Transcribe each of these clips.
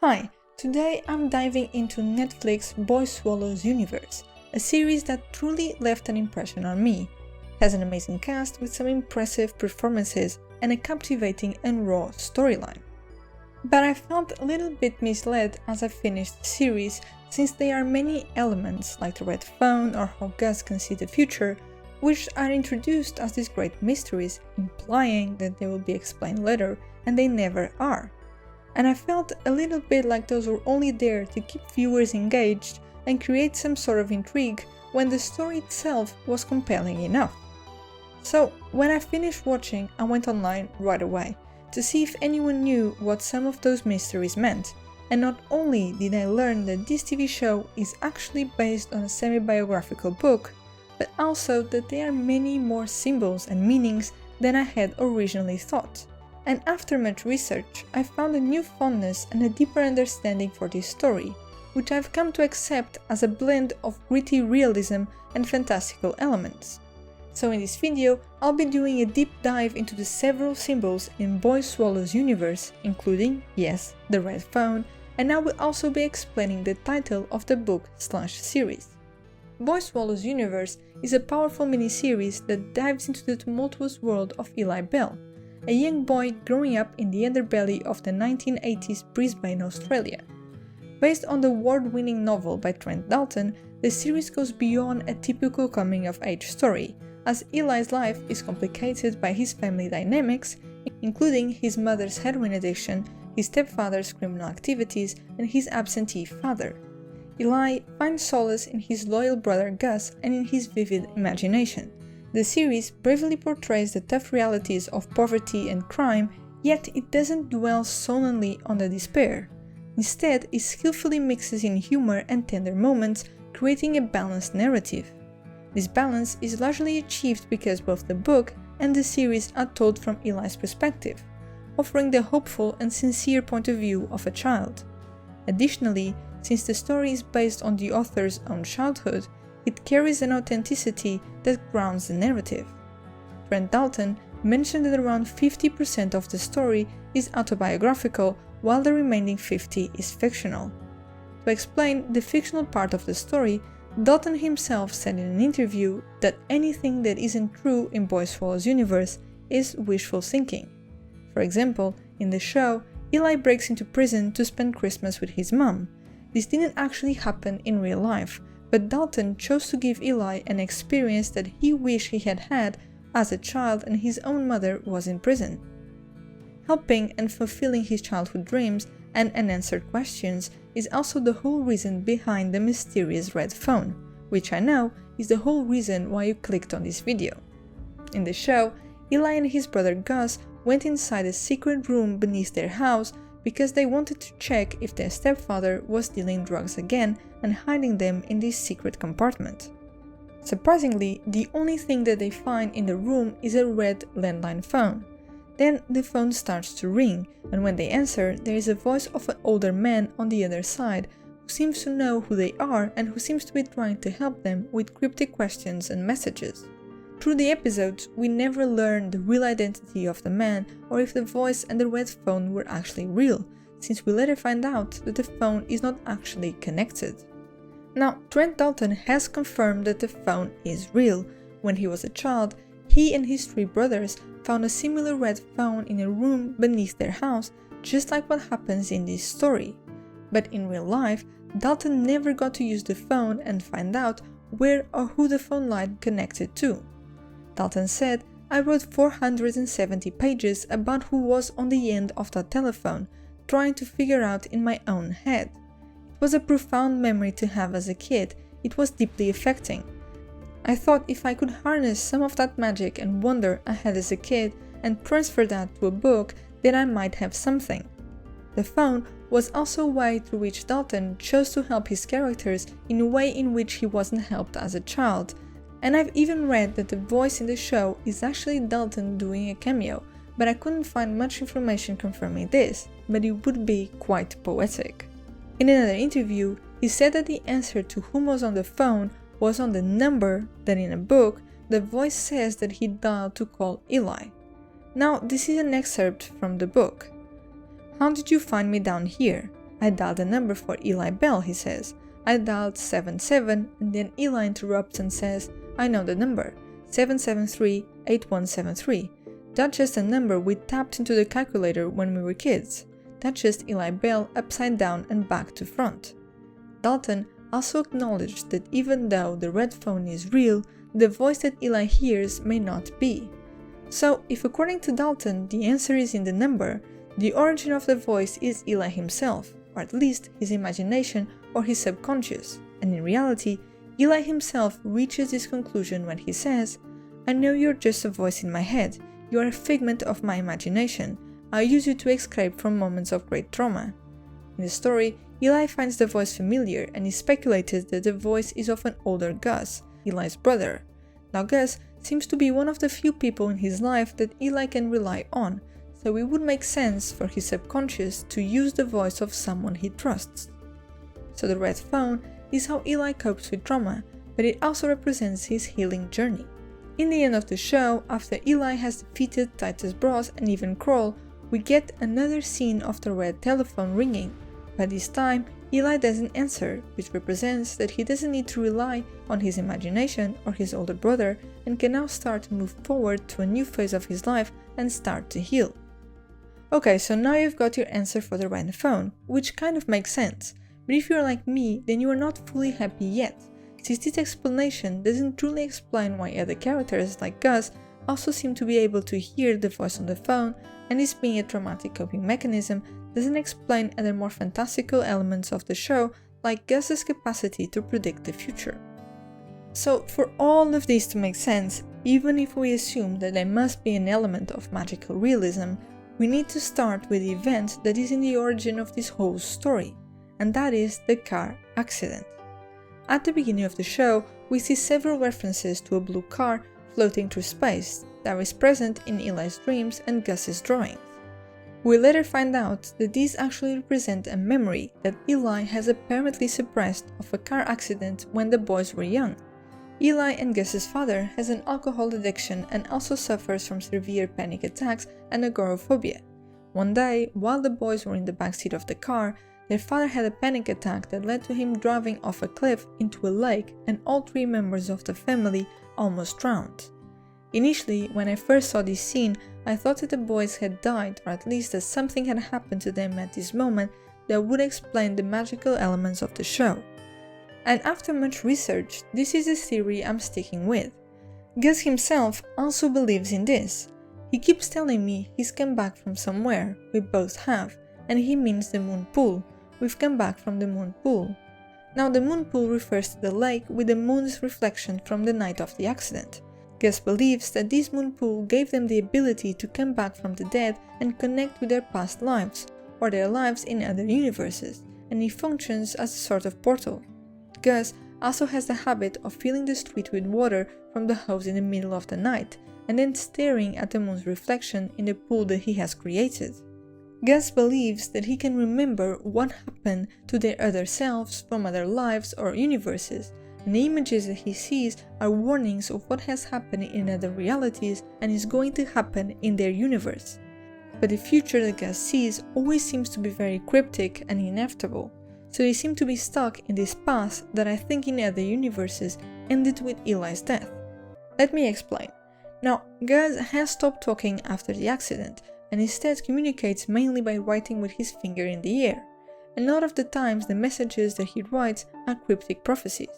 Hi, today I'm diving into Netflix Boy Swallows universe, a series that truly left an impression on me. It has an amazing cast with some impressive performances and a captivating and raw storyline. But I felt a little bit misled as I finished the series, since there are many elements like the red phone or how Gus can see the future, which are introduced as these great mysteries, implying that they will be explained later, and they never are. And I felt a little bit like those were only there to keep viewers engaged and create some sort of intrigue when the story itself was compelling enough. So when I finished watching, I went online right away to see if anyone knew what some of those mysteries meant, and not only did I learn that this TV show is actually based on a semi-biographical book, but also that there are many more symbols and meanings than I had originally thought. And after much research, I found a new fondness and a deeper understanding for this story, which I've come to accept as a blend of gritty realism and fantastical elements. So in this video, I'll be doing a deep dive into the several symbols in Boy Swallows universe, including, yes, the red phone, and I will also be explaining the title of the book/series. Boy Swallows universe is a powerful miniseries that dives into the tumultuous world of Eli Bell, a young boy growing up in the underbelly of the 1980s Brisbane, Australia. Based on the award-winning novel by Trent Dalton, the series goes beyond a typical coming-of-age story, as Eli's life is complicated by his family dynamics, including his mother's heroin addiction, his stepfather's criminal activities, and his absentee father. Eli finds solace in his loyal brother Gus and in his vivid imagination. The series bravely portrays the tough realities of poverty and crime, yet it doesn't dwell solely on the despair. Instead, it skillfully mixes in humor and tender moments, creating a balanced narrative. This balance is largely achieved because both the book and the series are told from Eli's perspective, offering the hopeful and sincere point of view of a child. Additionally, since the story is based on the author's own childhood, it carries an authenticity that grounds the narrative. Trent Dalton mentioned that around 50% of the story is autobiographical, while the remaining 50% is fictional. To explain the fictional part of the story, Dalton himself said in an interview that anything that isn't true in Boy Swallows universe is wishful thinking. For example, in the show, Eli breaks into prison to spend Christmas with his mom. This didn't actually happen in real life, but Dalton chose to give Eli an experience that he wished he had had as a child and his own mother was in prison. Helping and fulfilling his childhood dreams and unanswered questions is also the whole reason behind the mysterious red phone, which I know is the whole reason why you clicked on this video. In the show, Eli and his brother Gus went inside a secret room beneath their house because they wanted to check if their stepfather was dealing drugs again and hiding them in this secret compartment. Surprisingly, the only thing that they find in the room is a red landline phone. Then the phone starts to ring, and when they answer, there is a voice of an older man on the other side who seems to know who they are and who seems to be trying to help them with cryptic questions and messages. Through the episodes, we never learn the real identity of the man or if the voice and the red phone were actually real, since we later find out that the phone is not actually connected. Now, Trent Dalton has confirmed that the phone is real. When he was a child, he and his 3 brothers found a similar red phone in a room beneath their house, just like what happens in this story. But in real life, Dalton never got to use the phone and find out where or who the phone line connected to. Dalton said, "I wrote 470 pages about who was on the end of that telephone, trying to figure out in my own head. It was a profound memory to have as a kid. It was deeply affecting. I thought if I could harness some of that magic and wonder I had as a kid and transfer that to a book, then I might have something." The phone was also a way through which Dalton chose to help his characters in a way in which he wasn't helped as a child. And I've even read that the voice in the show is actually Dalton doing a cameo, but I couldn't find much information confirming this, but it would be quite poetic. In another interview, he said that the answer to who was on the phone was on the number that in a book, the voice says that he dialed to call Eli. Now, this is an excerpt from the book. "How did you find me down here? I dialed a number for Eli Bell, he says. I dialed 77 and then Eli interrupts and says, I know the number, 773-8173. That's just a number we tapped into the calculator when we were kids. That's just Eli Bell upside down and back to front. Dalton also acknowledged that even though the red phone is real, the voice that Eli hears may not be. So, if according to Dalton the answer is in the number, the origin of the voice is Eli himself, or at least his imagination or his subconscious, and in reality, Eli himself reaches this conclusion when he says, I know you're just a voice in my head, you are a figment of my imagination, I use you to escape from moments of great trauma. In the story, Eli finds the voice familiar and he speculated that the voice is of an older Gus, Eli's brother. Now Gus seems to be one of the few people in his life that Eli can rely on, so it would make sense for his subconscious to use the voice of someone he trusts. So the red phone is how Eli copes with trauma, but it also represents his healing journey. In the end of the show, after Eli has defeated Titus Bros and even Kroll, we get another scene of the red telephone ringing, but this time Eli doesn't answer, which represents that he doesn't need to rely on his imagination or his older brother and can now start to move forward to a new phase of his life and start to heal. Okay, so now you've got your answer for the red phone, which kind of makes sense, but if you're like me, then you are not fully happy yet, since this explanation doesn't truly explain why other characters like Gus also seem to be able to hear the voice on the phone, and this being a traumatic coping mechanism doesn't explain other more fantastical elements of the show, like Gus's capacity to predict the future. So for all of this to make sense, even if we assume that there must be an element of magical realism, we need to start with the event that is in the origin of this whole story, and that is the car accident. At the beginning of the show, we see several references to a blue car floating through space that is present in Eli's dreams and Gus's drawings. We later find out that these actually represent a memory that Eli has apparently suppressed of a car accident when the boys were young. Eli and Gus's father has an alcohol addiction and also suffers from severe panic attacks and agoraphobia. One day, while the boys were in the backseat of the car, their father had a panic attack that led to him driving off a cliff into a lake, and all three members of the family almost drowned. Initially, when I first saw this scene, I thought that the boys had died, or at least that something had happened to them at this moment that would explain the magical elements of the show. And after much research, this is a theory I'm sticking with. Gus himself also believes in this. He keeps telling me he's come back from somewhere, we both have, and he means the moon pool. We've come back from the moon pool. Now the moon pool refers to the lake with the moon's reflection from the night of the accident. Gus believes that this moon pool gave them the ability to come back from the dead and connect with their past lives, or their lives in other universes, and it functions as a sort of portal. Gus also has the habit of filling the street with water from the hose in the middle of the night, and then staring at the moon's reflection in the pool that he has created. Gus believes that he can remember what happened to their other selves from other lives or universes, and the images that he sees are warnings of what has happened in other realities and is going to happen in their universe. But the future that Gus sees always seems to be very cryptic and inevitable, so they seem to be stuck in this past that I think in other universes ended with Eli's death. Let me explain. Now, Gus has stopped talking after the accident, and instead communicates mainly by writing with his finger in the air. A lot of the times the messages that he writes are cryptic prophecies.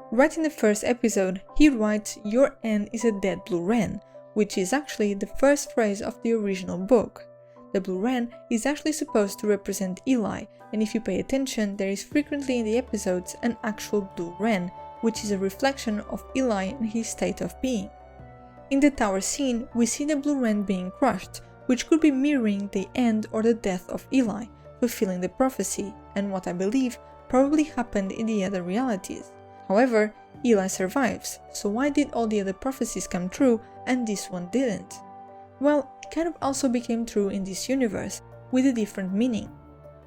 Right in the first episode, he writes, "Your end is a dead blue wren," which is actually the first phrase of the original book. The blue wren is actually supposed to represent Eli, and if you pay attention, there is frequently in the episodes an actual blue wren, which is a reflection of Eli and his state of being. In the tower scene, we see the blue wren being crushed, which could be mirroring the end or the death of Eli, fulfilling the prophecy, and what I believe probably happened in the other realities. However, Eli survives, so why did all the other prophecies come true and this one didn't? Well, it kind of also became true in this universe, with a different meaning.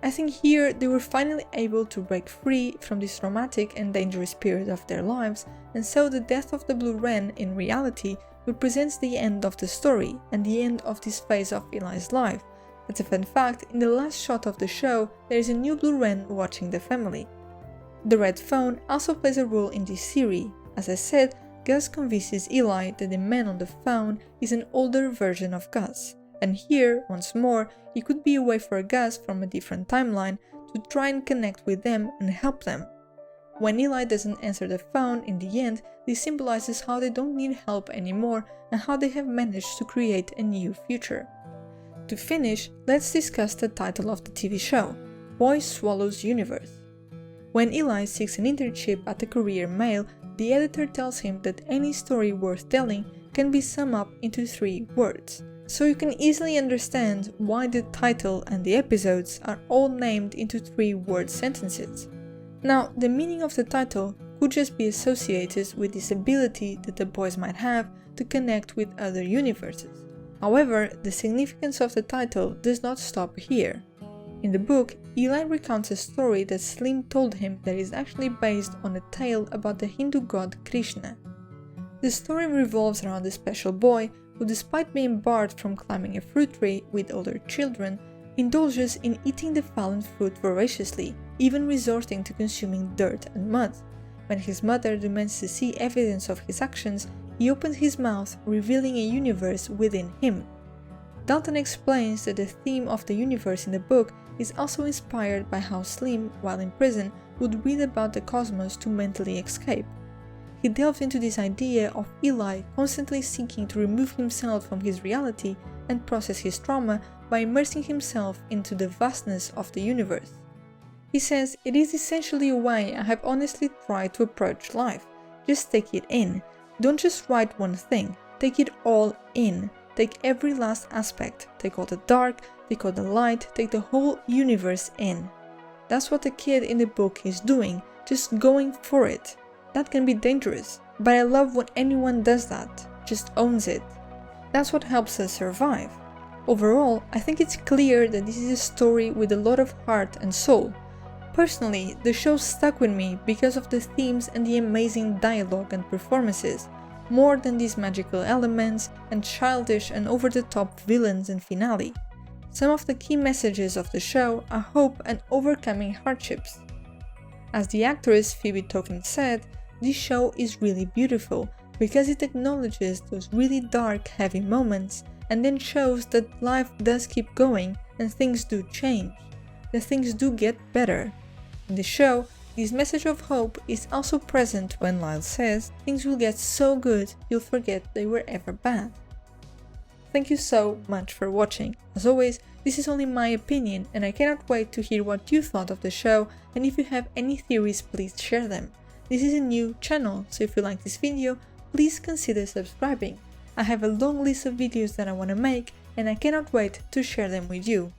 I think here they were finally able to break free from this traumatic and dangerous period of their lives, and so the death of the blue wren in reality represents the end of the story and the end of this phase of Eli's life, As a fun fact, in the last shot of the show, there is a new blue wren watching the family. The red phone also plays a role in this series. As I said, Gus convinces Eli that the man on the phone is an older version of Gus, and here, once more, it could be a way for Gus from a different timeline to try and connect with them and help them. When Eli doesn't answer the phone in the end, this symbolizes how they don't need help anymore and how they have managed to create a new future. To finish, let's discuss the title of the TV show, Boy Swallows Universe. When Eli seeks an internship at the Career Mail, the editor tells him that any story worth telling can be summed up into 3 words, so you can easily understand why the title and the episodes are all named into 3-word sentences. Now, the meaning of the title could just be associated with this ability that the boys might have to connect with other universes. However, the significance of the title does not stop here. In the book, Eli recounts a story that Slim told him that is actually based on a tale about the Hindu god Krishna. The story revolves around a special boy who, despite being barred from climbing a fruit tree with other children, indulges in eating the fallen fruit voraciously, even resorting to consuming dirt and mud. When his mother demands to see evidence of his actions, he opens his mouth, revealing a universe within him. Dalton explains that the theme of the universe in the book is also inspired by how Slim, while in prison, would read about the cosmos to mentally escape. He delves into this idea of Eli constantly seeking to remove himself from his reality and process his trauma by immersing himself into the vastness of the universe. He says, "It is essentially a way I have honestly tried to approach life. Just take it in. Don't just write one thing, take it all in. Take every last aspect, take all the dark, take all the light, take the whole universe in." That's what the kid in the book is doing, just going for it. That can be dangerous, but I love when anyone does that, just owns it. That's what helps us survive. Overall, I think it's clear that this is a story with a lot of heart and soul. Personally, the show stuck with me because of the themes and the amazing dialogue and performances, more than these magical elements and childish and over-the-top villains and finale. Some of the key messages of the show are hope and overcoming hardships. As the actress Phoebe Tonkin said, this show is really beautiful because it acknowledges those really dark, heavy moments and then shows that life does keep going and things do change, that things do get better. In the show, this message of hope is also present when Lyle says, "Things will get so good you'll forget they were ever bad." Thank you so much for watching. As always, this is only my opinion and I cannot wait to hear what you thought of the show, and if you have any theories, please share them. This is a new channel, so if you like this video, please consider subscribing. I have a long list of videos that I want to make and I cannot wait to share them with you.